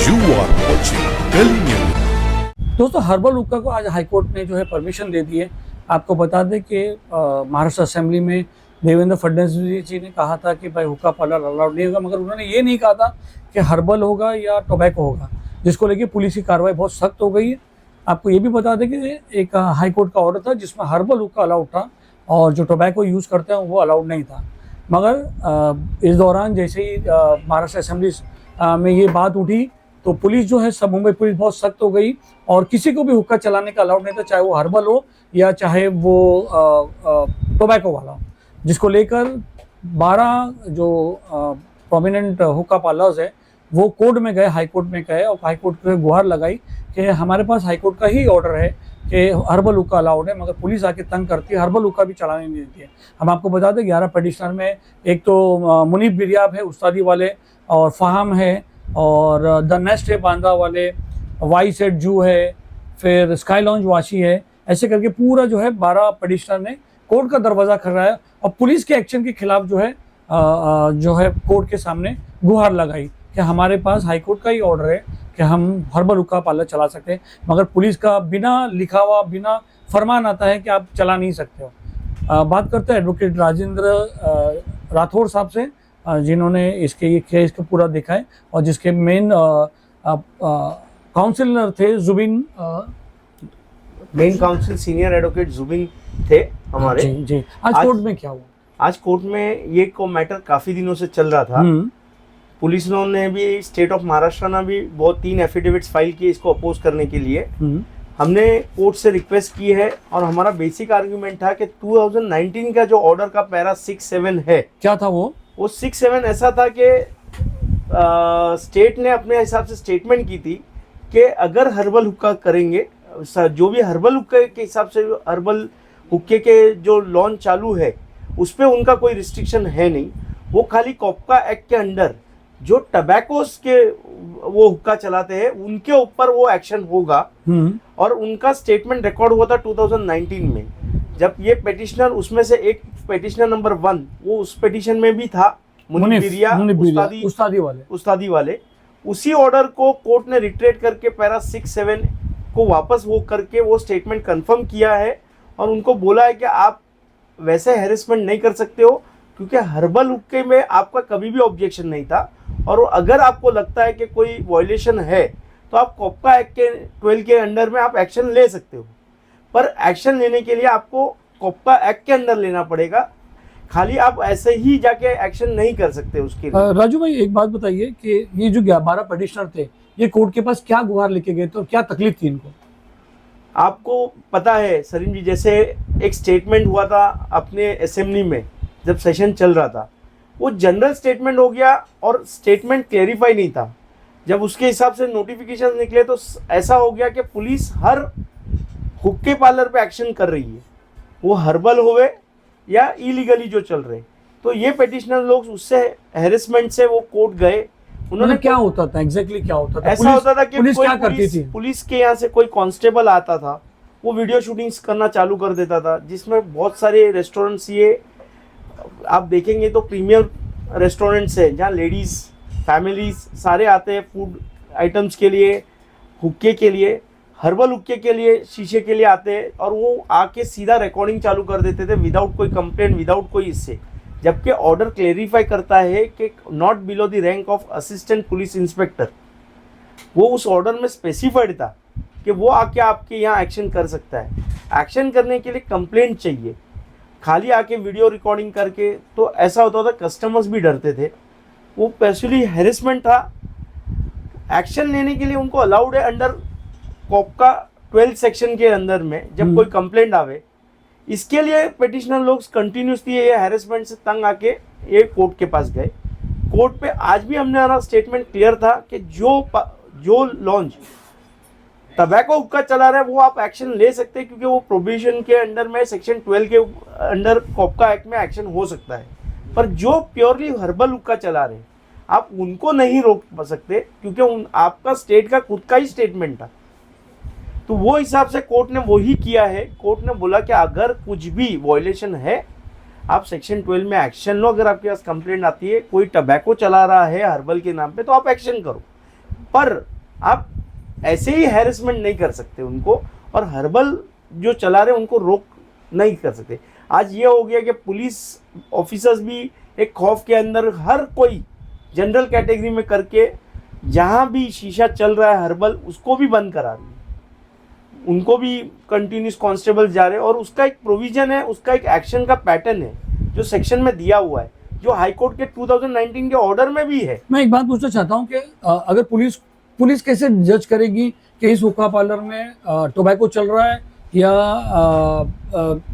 You are watching Delhi News. दोस्तों herbal हुक्का को आज हाईकोर्ट ने जो है परमिशन दे दी है। आपको बता दें कि महाराष्ट्र असेंबली में देवेंद्र फडणवीस जी ने कहा था कि भाई हुक्का पार्लर अलाउड नहीं होगा, मगर उन्होंने ये नहीं कहा था कि हर्बल होगा या टोबैको होगा, जिसको लेके पुलिस की कार्रवाई बहुत सख्त हो गई है। आपको ये भी बता दें कि एक हाईकोर्ट का ऑर्डर था जिसमें हर्बल हुक्का अलाउड था और जो टोबैको यूज़ करते हैं वो अलाउड नहीं था। मगर इस दौरान जैसे ही महाराष्ट्र असेंबली में ये बात उठी तो पुलिस जो है सब मुंबई पुलिस बहुत सख्त हो गई और किसी को भी हुक्का चलाने का अलाउड नहीं था, चाहे वो हर्बल हो या चाहे वो टोबैको वाला हो, जिसको लेकर 12 जो प्रोमिनेंट हुक्का पार्लर्स है वो कोर्ट में गए, हाई कोर्ट में गए और हाई कोर्ट पे गुहार लगाई कि हमारे पास हाई कोर्ट का ही ऑर्डर है कि हर्बल हुक्का अलाउड है, मगर पुलिस आके तंग करती है, हर्बल हुक्का भी चलाने नहीं देती है। हम आपको बता दें 11 पिटिशनर में एक तो मुनीफ बिरियाब है उस्तादी वाले, और फहाम है, और द नेस्ट है बांद्रा वाले, वाई सेट जू है, फिर स्काई लॉन्ज वाशी है, ऐसे करके पूरा जो है 12 पिटिशनर ने कोर्ट का दरवाज़ा खटखटाया और पुलिस के एक्शन के खिलाफ जो है कोर्ट के सामने गुहार लगाई कि हमारे पास हाई कोर्ट का ही ऑर्डर है कि हम हर्बल हुक्का पार्लर चला सकते हैं, मगर पुलिस का बिना लिखा हुआ बिना फरमान आता है कि आप चला नहीं सकते हो। बात करते हैं एडवोकेट राजेंद्र राठौड़ साहब से, जिन्होंने ये केस को पूरा देखा है और जिसके मेन काउंसिलर थे Zubin, main council senior advocate Zubin थे हमारे। जी। आज कोर्ट में क्या हुआ? आज कोर्ट में ये को मैटर काफी दिनों से चल रहा था। पुलिस ने भी, स्टेट ऑफ महाराष्ट्र ने भी बहुत 3 एफिडेविट्स फाइल किए इसको अपोज करने के लिए। हमने कोर्ट से रिक्वेस्ट की है और हमारा बेसिक आर्ग्यूमेंट था कि 2019 का जो ऑर्डर का पैरा 6-7 है, क्या था वो 6-7 ऐसा था कि स्टेट ने अपने हिसाब से स्टेटमेंट की थी कि अगर हर्बल हुक्का करेंगे, जो भी हर्बल हुक्के के हिसाब से हर्बल हुक्के के जो लॉन्च चालू है उस पर उनका कोई रिस्ट्रिक्शन है नहीं, वो खाली कॉपका एक्ट के अंडर जो टबैकोस के वो हुक्का चलाते हैं उनके ऊपर वो एक्शन होगा। और उनका स्टेटमेंट रिकॉर्ड हुआ था 2019 में, जब ये पिटिशनर, उसमें से एक पिटिशनर नंबर 1 वो उस पिटिशन में भी था, मुनीफ बिरिया उस्तादी वाले। उसी ऑर्डर को कोर्ट ने रिट्रेट करके पैरा 6-7 को वापस वो करके वो स्टेटमेंट कंफर्म किया है और उनको बोला है कि आप वैसे हैरेसमेंट नहीं कर सकते हो क्योंकि हर्बल हुक्के में आपका कभी भी ऑब्जेक्शन नहीं था, और अगर आपको लगता है कि कोई वायलेशन है तो आप कॉपका एक्ट के 12 के अंडर में आप एक्शन ले सकते हो, पर एक्शन लेने के लिए आपको कॉपका एक्ट के अंदर लेना पड़ेगा, खाली आप ऐसे ही जाके एक्शन नहीं कर सकते उसके लिए। राजू भाई एक बात बताइए कि ये जो 12 पिटिशनर थे ये कोर्ट के पास क्या गुहार लेके गए थे और क्या तकलीफ थी इनको? आपको पता है सलीम जी, जैसे एक स्टेटमेंट हुआ था अपने असेंबली में जब सेशन चल रहा था, वो जनरल स्टेटमेंट हो गया और स्टेटमेंट क्लेरिफाई नहीं था। जब उसके हिसाब से नोटिफिकेशन निकले तो ऐसा हो गया कि पुलिस हर हुक्के पार्लर पे एक्शन कर रही है, वो हर्बल होवे या इलीगली जो चल रहे। तो ये पिटिशनर लोग उससे हैरेसमेंट से वो कोर्ट गए। उन्होंने क्या होता था एग्जैक्टली क्या होता था? ऐसा होता था कि पुलिस क्या करती थी? पुलिस के यहाँ से कोई कांस्टेबल आता था, वो वीडियो शूटिंग्स करना चालू कर देता था, जिसमें बहुत सारे रेस्टोरेंट्स, ये आप देखेंगे तो प्रीमियर रेस्टोरेंट्स है जहाँ लेडीज फैमिलीज सारे आते हैं फूड आइटम्स के लिए, हुक्के के लिए, हर्बल हुक्के के लिए, शीशे के लिए आते हैं, और वो आके सीधा रिकॉर्डिंग चालू कर देते थे विदाउट कोई कंप्लेंट, विदाउट कोई इससे। जबकि ऑर्डर क्लेरिफाई करता है कि not below the rank of assistant police inspector, वो उस ऑर्डर में स्पेसिफाइड था कि वो आके आपके यहाँ एक्शन कर सकता है। एक्शन करने के लिए कंप्लेंट चाहिए, खाली आके वीडियो रिकॉर्डिंग करके तो ऐसा होता था कस्टमर्स भी डरते थे, वो पर्सनली हैरेसमेंट था। एक्शन लेने के लिए उनको अलाउड है अंडर कॉपका 12 सेक्शन के अंदर में, जब कोई कंप्लेंट आवे। इसके लिए पिटिशनर लोग कंटिन्यूसली ये हैरेसमेंट से तंग आके ये कोर्ट के पास गए। कोर्ट पे आज भी हमने हमारा स्टेटमेंट क्लियर था कि जो लॉन्च टबैको हुक्का चला रहा है वो आप एक्शन ले सकते हैं, क्योंकि वो प्रोविजन के अंडर में सेक्शन 12 के अंडर कॉपका एक्ट में एक्शन हो सकता है। पर जो प्योरली हर्बल हुक्का चला रहे आप उनको नहीं रोक सकते, क्योंकि आपका स्टेट का खुद का ही स्टेटमेंट था। तो वो हिसाब से कोर्ट ने वही किया है। कोर्ट ने बोला कि अगर कुछ भी वायलेशन है आप सेक्शन 12 में एक्शन लो, अगर आपके पास कंप्लेंट आती है कोई टबैको चला रहा है हर्बल के नाम पे तो आप एक्शन करो, पर आप ऐसे ही हैरेसमेंट नहीं कर सकते उनको, और हर्बल जो चला रहे उनको रोक नहीं कर सकते। आज ये हो गया कि पुलिस ऑफिसर्स भी एक खौफ के अंदर हर कोई जनरल कैटेगरी में करके जहाँ भी शीशा चल रहा है हर्बल उसको भी बंद करा रही है, उनको भी कंटिन्यूस कांस्टेबल जा रहे हैं, और उसका एक प्रोविजन है, उसका एक एक्शन का पैटर्न है जो सेक्शन में दिया हुआ है, जो हाई कोर्ट के 2019 के ऑर्डर में भी है। मैं एक बात पूछना चाहता हूँ कि अगर पुलिस कैसे जज करेगी कि इस हुक्का पार्लर में टोबैको चल रहा है या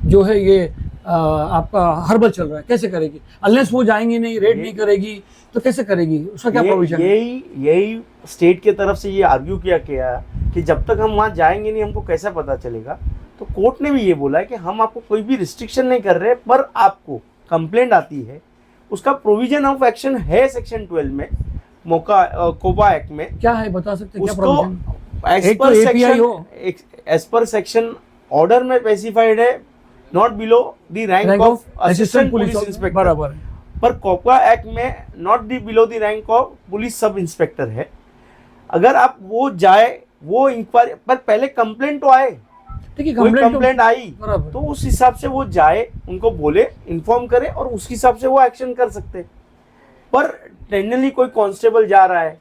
जो है ये आपका हर्बल चल रहा है, कैसे करेगी? अनलेस वो जाएंगी नहीं, रेड नहीं करेगी, तो कैसे करेगी? उसका क्या प्रोविजन है? यही स्टेट के तरफ से ये आर्ग्यू किया गया कि जब तक हम वहाँ जाएंगे नहीं हमको कैसा पता चलेगा। तो कोर्ट ने भी ये बोला है कि हम आपको कोई भी रिस्ट्रिक्शन नहीं कर रहे, पर आपको कंप्लेंट आती है उसका प्रोविजन ऑफ एक्शन है सेक्शन 12 में, कोपा एक्ट में। क्या है, बता सकते हैं क्या उसको provision? As per section order में स्पेसिफाइड है not below the rank of assistant police inspector, बराबर, पर कोपा एक्ट में not the below the rank of police sub inspector है। अगर आप वो जाए, वो इंक्वायरी पर पहले कंप्लेंट तो आए, ठीक है, कोई कंप्लेंट आई बराबर। तो उस हिसाब से वो जाए, उनको बोले, इन्फॉर्म करे, और उस हिसाब से वो एक्शन कर सकते। पर टेंडरली कोई कांस्टेबल जा रहा है,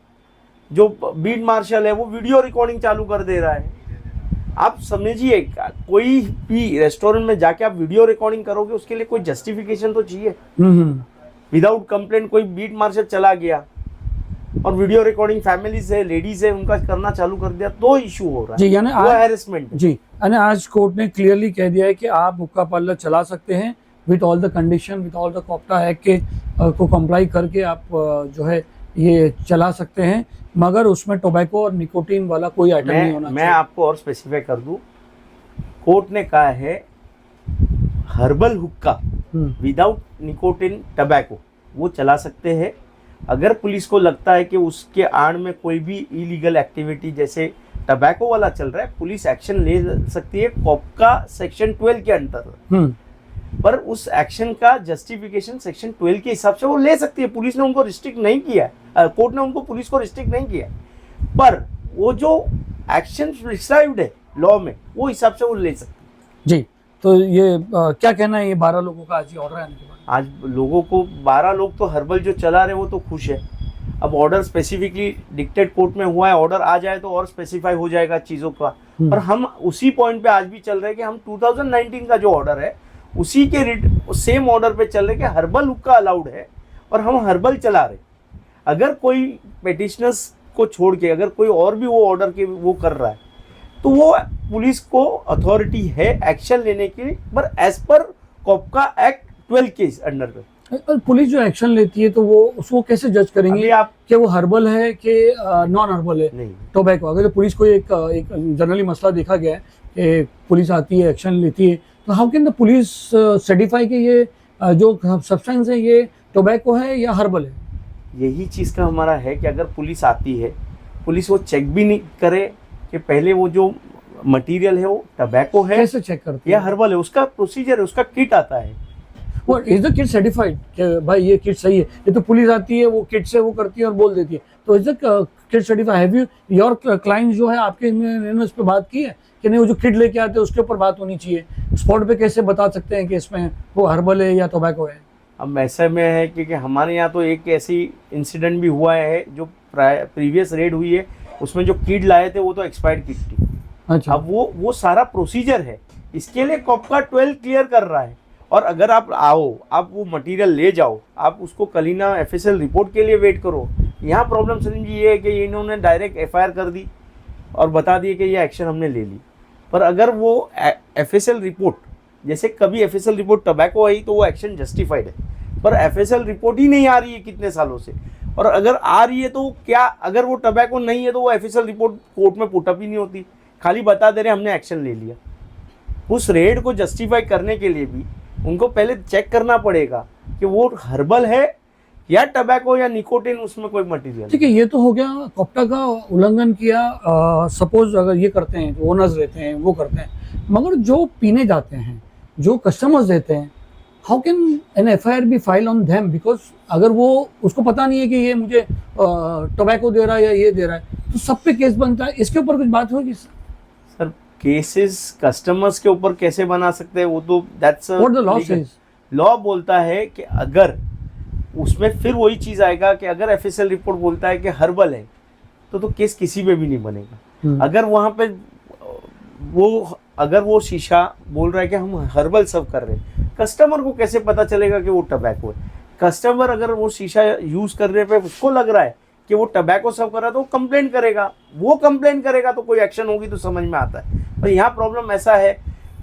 जो बीट मार्शल है, वो वीडियो रिकॉर्डिंग चालू कर दे रहा है। आप समझिए, कोई भी रेस्टोरेंट में जाके आप वीडियो रिकॉर्डिंग करोगे, उसके लिए कोई जस्टिफिकेशन तो चाहिए। विदाउट कंप्लेंट कोई बीट मार्शल चला गया और वीडियो रिकॉर्डिंग फैमिलीज है, लेडीज है, उनका करना चालू कर दिया, तो इशू हो रहा है जी, यानी वो हैरेसमेंट। जी, यानी आज कोर्ट ने क्लियरली कह दिया है कि आप हुक्का पार्लर चला सकते हैं with all the condition, with all the कोप्टा एक्ट के को कंप्लाई करके आप जो है ये चला सकते हैं, मगर उसमें टोबैको और निकोटीन वाला कोई आइटम नहीं होना चाहिए। मैं आपको और स्पेसिफाई कर दूं, कोर्ट ने कहा है हर्बल हुक्का विदाउट निकोटीन टबैको वो चला सकते हैं। अगर पुलिस को लगता है कि उसके आड़ में कोई भी इलीगल एक्टिविटी जैसे टबैको वाला चल रहा है, पुलिस एक्शन ले सकती है कोपका सेक्शन 12 के अंडर। पर उस एक्शन का जस्टिफिकेशन सेक्शन 12 के हिसाब से वो ले सकती है। पुलिस ने उनको रिस्ट्रिक्ट नहीं किया, कोर्ट ने उनको पुलिस को रिस्ट्रिक्ट नहीं किया, पर वो जो एक्शन प्रिस्क्राइब्ड है लॉ में वो हिसाब से वो ले सकती है। जी, तो ये क्या कहना है, ये 12 लोगों का आज ऑर्डर आने के बाद? आज लोगों को 12 लोग तो हर्बल जो चला रहे वो तो खुश है। अब ऑर्डर स्पेसिफिकली डिक्टेट कोर्ट में हुआ है, ऑर्डर आ जाए तो और स्पेसिफाई हो जाएगा चीज़ों का। पर हम उसी पॉइंट पे आज भी चल रहे हैं कि हम 2019 का जो ऑर्डर है उसी के सेम ऑर्डर पे चल रहे कि हर्बल हुक्का अलाउड है और हम हर्बल चला रहे। अगर कोई पेटिशनर्स को छोड़ के अगर कोई और भी वो ऑर्डर के वो कर रहा है तो वो पुलिस को अथॉरिटी है एक्शन लेने की, पर एज पर कोपका एक्ट 12 के अंडर पे। पुलिस जो एक्शन लेती है तो वो उसको कैसे जज करेंगे आप कि वो हर्बल है कि नॉन हर्बल है? नहीं, टोबैको अगर तो पुलिस को एक जनरली मसला देखा गया है कि पुलिस आती है, एक्शन लेती है, तो how can the police certify कि ये जो सब्सटेंस है ये टोबैको है या हर्बल है? यही चीज़ का हमारा है कि अगर पुलिस आती है, पुलिस वो चेक भी नहीं करे कि पहले वो जो मटेरियल है वो टबैको है, कैसे चेक करते हैं या हर्बल है। उसका प्रोसीजर है, उसका किट आता है। वो इज द किट सर्टिफाइड कि भाई ये किट सही है? ये तो पुलिस आती है, वो किट से वो करती है और बोल देती है, तो is the kit certified? Have you your client जो है आपके इस पे बात की है कि नहीं? वो जो किट लेके आते हैं उसके ऊपर बात होनी चाहिए। स्पॉट पे कैसे बता सकते हैं कि इसमें वो हर्बल है या टोबैको है? अब ऐसे में है कि हमारे यहाँ तो एक ऐसी इंसिडेंट भी हुआ है जो प्रीवियस रेड हुई है, उसमें जो किट लाए थे वो तो एक्सपायर्ड किट थी। अच्छा, अब वो सारा प्रोसीजर है, इसके लिए कोपका 12 क्लियर कर रहा है। और अगर आप आओ, आप वो मटेरियल ले जाओ, आप उसको कलीना एफएसएल रिपोर्ट के लिए वेट करो। यहाँ प्रॉब्लम सलीम जी ये है कि इन्होंने डायरेक्ट एफआईआर कर दी और बता दिए कि ये एक्शन हमने ले ली। पर अगर वो एफएसएल रिपोर्ट, जैसे कभी एफएसएल रिपोर्ट टबैको आई तो वो एक्शन जस्टिफाइड है, पर एफएसएल रिपोर्ट ही नहीं आ रही है कितने सालों से। और अगर आ रही है तो क्या, अगर वो टबैको नहीं है तो वो एफएसएल रिपोर्ट कोर्ट में पुटअप ही नहीं होती, खाली बता दे रहे हमने एक्शन ले लिया। उस रेड को जस्टिफाई करने के लिए भी उनको पहले चेक करना पड़ेगा कि वो हर्बल है या टबैको या निकोटिन, उसमें कोई मटेरियल। ठीक है, ये तो हो गया कोप्टा का उल्लंघन किया। सपोज अगर ये करते हैं, जो ओनर्स रहते हैं वो करते हैं, मगर जो पीने जाते हैं, जो कस्टमर्स रहते हैं, how can an FIR be file on them? Because अगर वो उसको पता नहीं है कि ये मुझे टोबैको दे रहा है या ये दे रहा है, तो सब पे केस बनता है, इसके ऊपर कुछ बात होगी सर? केसेस कस्टमर्स के ऊपर कैसे बना सकते हैं वो तो that's what the law says. Law बोलता है कि अगर उसमें फिर वही चीज आएगा कि अगर एफएसएल रिपोर्ट बोलता है कि हर्बल है तो केस किसी पे भी नहीं बनेगा। अगर वहां पे अगर वो शीशा बोल रहा है कि हम हर्बल सर्व कर रहे हैं, कस्टमर को कैसे पता चलेगा कि वो टबैको है? कस्टमर अगर वो शीशा यूज करने पे उसको लग रहा है कि वो टबैको सर्व कर रहा है तो वो कंप्लेंट करेगा। वो कंप्लेंट करेगा तो कोई एक्शन होगी तो समझ में आता है। पर यहाँ प्रॉब्लम ऐसा है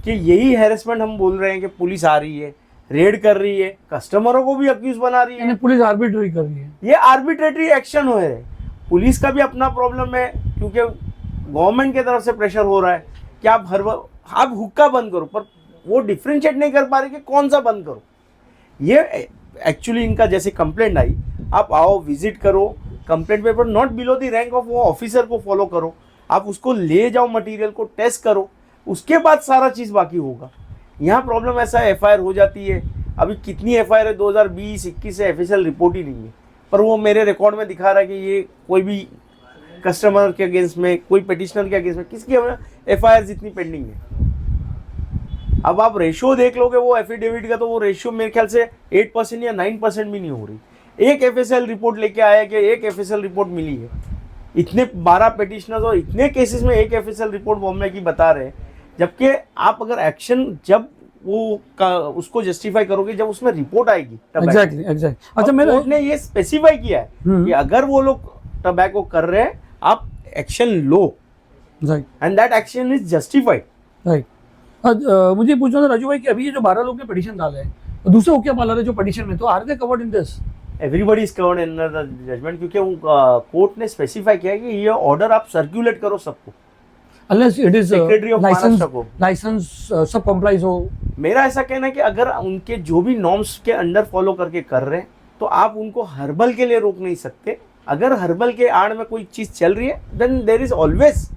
कि यही हैरेसमेंट हम बोल रहे हैं कि पुलिस आ रही है, रेड कर रही है, कस्टमरों को भी अक्यूज बना रही है, पुलिस आर्बिट्री कर रही है। ये आर्बिट्रेटरी एक्शन हो रहे हैं। पुलिस का भी अपना प्रॉब्लम है क्योंकि गवर्नमेंट की तरफ से प्रेशर हो रहा है कि आप हुक्का बंद करो, पर वो डिफ्रेंशिएट नहीं कर पा रहे कि कौन सा बंद करो। ये एक्चुअली इनका जैसे कंप्लेंट आई, आप आओ विजिट करो, complaint paper not below the rank of वो ऑफिसर को फॉलो करो, आप उसको ले जाओ, मटेरियल को टेस्ट करो, उसके बाद सारा चीज़ बाकी होगा। यहाँ प्रॉब्लम ऐसा है, एफआईआर हो जाती है। अभी कितनी एफआईआर है 2020-21 से एफएसएल रिपोर्ट ही नहीं है, पर वो मेरे रिकॉर्ड में दिखा रहा है कि ये कोई भी कस्टमर के अगेंस्ट में, कोई पिटिशनर के अगेंस्ट में किसकी एफआईआर जितनी पेंडिंग है। अब आप रेशियो देख लोगे वो एफिडेविट का, तो वो रेशियो मेरे ख्याल से 8% या 9% भी नहीं हो रही। एक एफएसएल रिपोर्ट लेके आया कि एक एफएसएल रिपोर्ट मिली है, इतने 12 पिटिशनर्स और इतने केसेस में एक एफएसएल रिपोर्ट बॉम्बे की बता रहे हैं, जबकि आप अगर एक्शन जब उसको जस्टिफाई करोगे जब उसमें रिपोर्ट आएगी। एग्जैक्टली। अच्छा, मेरे कोर्ट ने ये स्पेसिफाई किया है कि अगर वो लोग टबैको कर रहे हैं आप action low, and that action is justified. Right. मुझे पूछना था राजू भाई कि अभी ये जो 12 लोग ने पिटीशन डाले हैं, तो दूसरे हुक्का पार्लर है जो पिटीशन में, तो are they covered in this? Everybody is covered in the judgment, क्योंकि कोर्ट ने स्पेसिफाई किया है कि ये ऑर्डर आप सर्कुलेट करो सबको, unless it is secretary of Maharashtra को लाइसेंस सब कंप्लाइज हो। मेरा ऐसा कहना है कि अगर उनके जो भी नॉर्म्स के अंडर फॉलो करके कर रहे हैं तो आप उनको हर्बल के लिए रोक नहीं सकते। अगर हर्बल के आड़ में कोई चीज़ चल रही है देन देयर इज ऑलवेज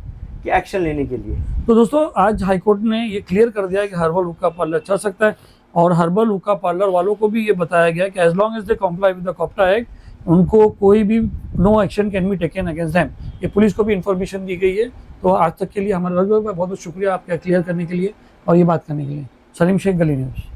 कि एक्शन लेने के लिए। तो दोस्तों आज हाईकोर्ट ने ये क्लियर कर दिया कि हर्बल हुक्का पार्लर चल सकता है, और हर्बल हुक्का पार्लर वालों को भी ये बताया गया कि as long as they comply with the कॉप्टा एक्ट, उनको कोई भी no action can be taken against them. ये पुलिस को भी इन्फॉर्मेशन दी गई है। तो आज तक के लिए हमारा बहुत बहुत शुक्रिया आपका क्लियर करने के लिए और ये बात करने के लिए। सलीम शेख, गली न्यूज़।